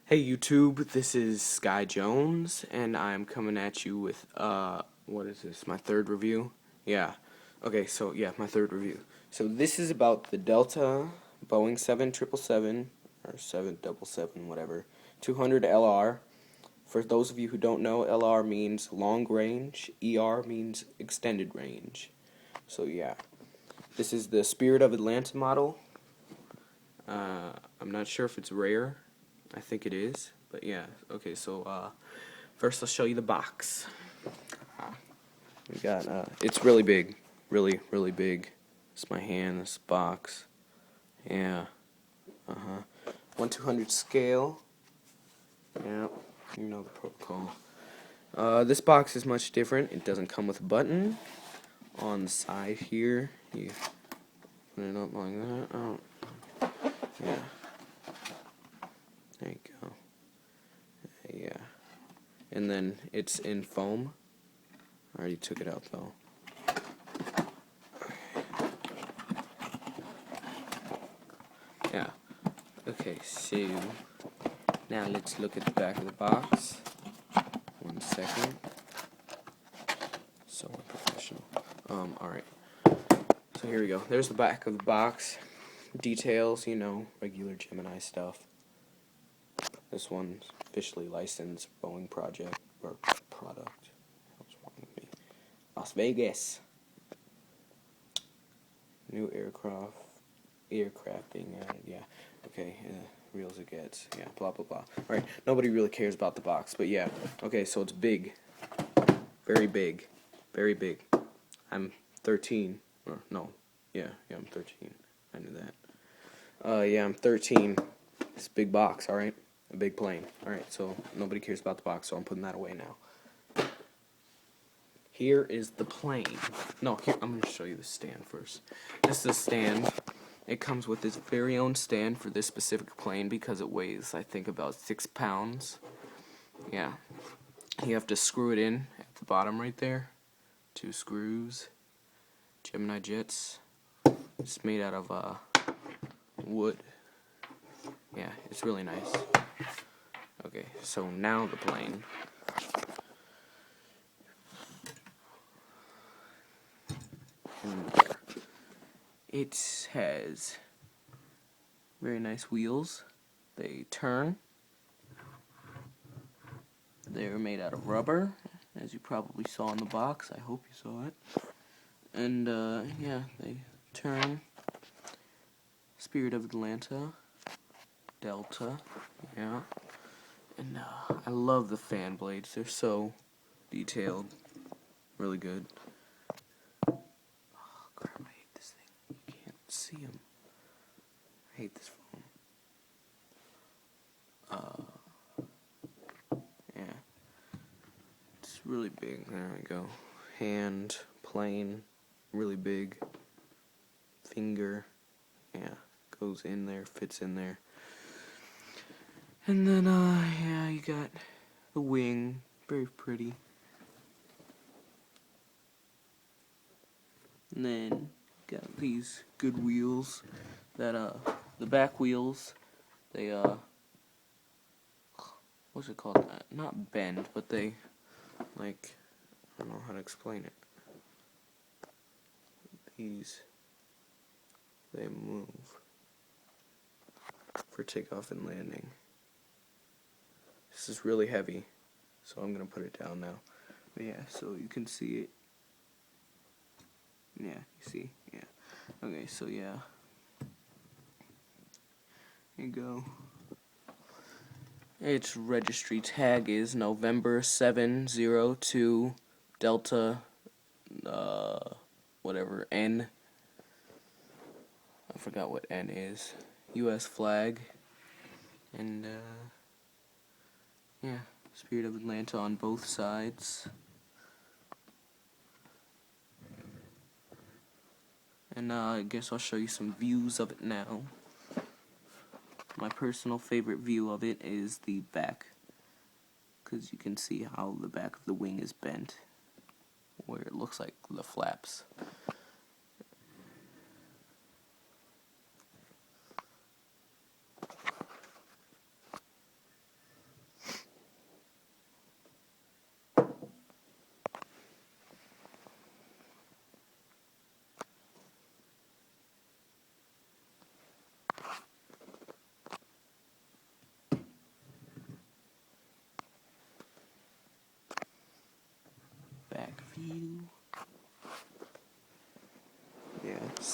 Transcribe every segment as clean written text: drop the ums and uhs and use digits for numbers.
Hey YouTube, this is Sky Jones, and I'm coming at you with, what is this, my third review? Yeah, okay, so, yeah, my third review. So this is about the Delta Boeing 777, or 777, whatever, 200 LR. For those of you who don't know, LR means long range, ER means extended range. So yeah, this is the Spirit of Atlanta model. I'm not sure if it's rare. I think it is. But yeah, okay, so first I'll show you the box. We got, it's really big. Really, really big. It's my hand, this box. Yeah. 1/200 scale. Yeah, you know the protocol. This box is much different. It doesn't come with a button. On the side here, you put it up like that. Oh, yeah. There you go. Yeah. And then it's in foam. I already took it out though. Yeah. Okay, so now let's look at the back of the box. 1 second. So unprofessional. Alright. So here we go. There's the back of the box. Details, you know, regular Gemini stuff. This one's officially licensed Boeing project or product. What's wrong with me? Las Vegas. New aircraft being added. Yeah. Okay. Real as it gets. Yeah. Blah blah blah. All right. Nobody really cares about the box, but yeah. Okay. So it's big. Very big. Very big. I'm 13. Or no. Yeah. Yeah. I'm 13. I knew that. Yeah. I'm 13. It's a big box. All right. A big plane. All right. So nobody cares about the box, so I'm putting that away now. Here is the plane. No, here, I'm going to show you the stand first. This is a stand. It comes with its very own stand for this specific plane because it weighs, I think, about 6 pounds. Yeah. You have to screw it in at the bottom right there. 2 screws. Gemini jets. It's made out of wood. Yeah, it's really nice. Okay, so now the plane. It has very nice wheels. They turn. They're made out of rubber, as you probably saw in the box. I hope you saw it. And, yeah, they turn. Spirit of Atlanta. Delta. Yeah. And, I love the fan blades. They're so detailed. Really good. Oh, crap, I hate this thing. You can't see them. I hate this phone. Yeah. It's really big. There we go. Hand, plane, really big. Finger, yeah, goes in there, fits in there. And then, yeah, you got the wing, very pretty. And then, got these good wheels that, the back wheels, they, what's it called? Not bend, but they, like, I don't know how to explain it. These, they move for takeoff and landing. This is really heavy, so I'm going to put it down now. But yeah, so you can see it. Yeah, you see? Yeah. Okay, so yeah. Here you go. Its registry tag is November 702 Delta, whatever, N. I forgot what N is. U.S. flag. And, yeah, Spirit of Atlanta on both sides. And I guess I'll show you some views of it now. My personal favorite view of it is the back, because you can see how the back of the wing is bent, where it looks like the flaps.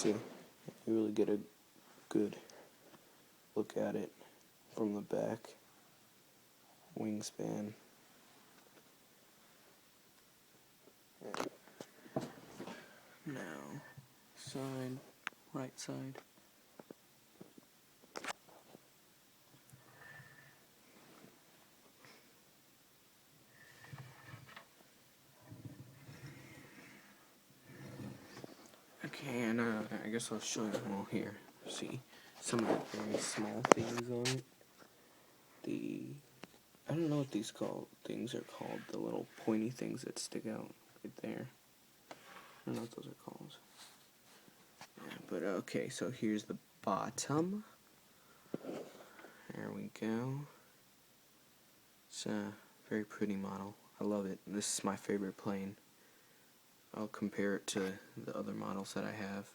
see. You really get a good look at it from the back. Wingspan. Now, side, right side. Okay, and I guess I'll show you all here. See some of the very small things on it. I don't know what these things are called. The little pointy things that stick out right there. I don't know what those are called. Yeah, but okay, so here's the bottom. There we go. It's a very pretty model. I love it. This is my favorite plane. I'll compare it to the other models that I have.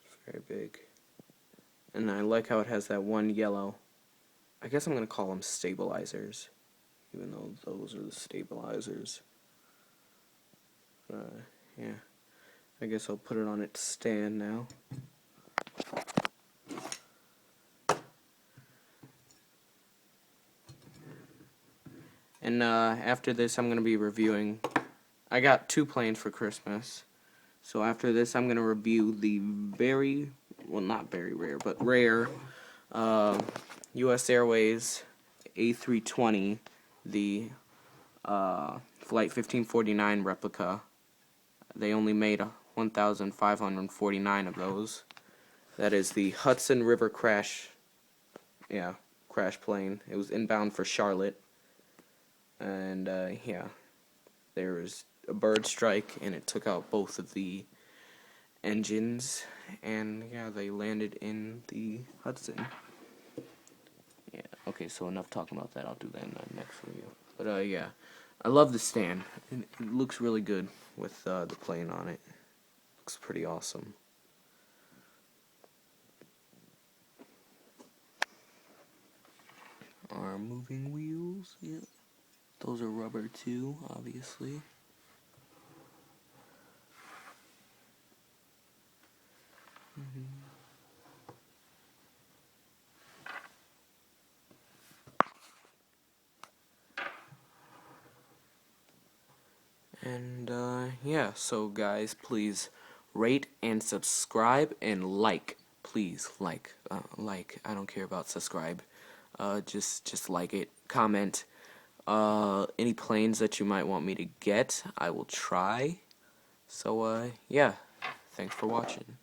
It's very big. And I like how it has that one yellow. I guess I'm going to call them stabilizers, even though those are the stabilizers. Yeah. I guess I'll put it on its stand now. And after this, I'm going to be reviewing. I got 2 planes for Christmas. So after this, I'm going to review the not very rare, but rare U.S. Airways A320, the Flight 1549 replica. They only made 1,549 of those. That is the Hudson River crash plane. It was inbound for Charlotte. And yeah, there was a bird strike and it took out both of the engines, and yeah, they landed in the Hudson. Yeah, okay, so enough talking about that. I'll do that in the next review. But yeah, I love the stand. It looks really good with the plane on it. Looks pretty awesome. Our moving wheels, yeah. Those are rubber too, obviously. And yeah, so guys, please rate and subscribe and like. Please like. I don't care about subscribe. Just like it. Comment. Any planes that you might want me to get, I will try. So yeah, thanks for watching.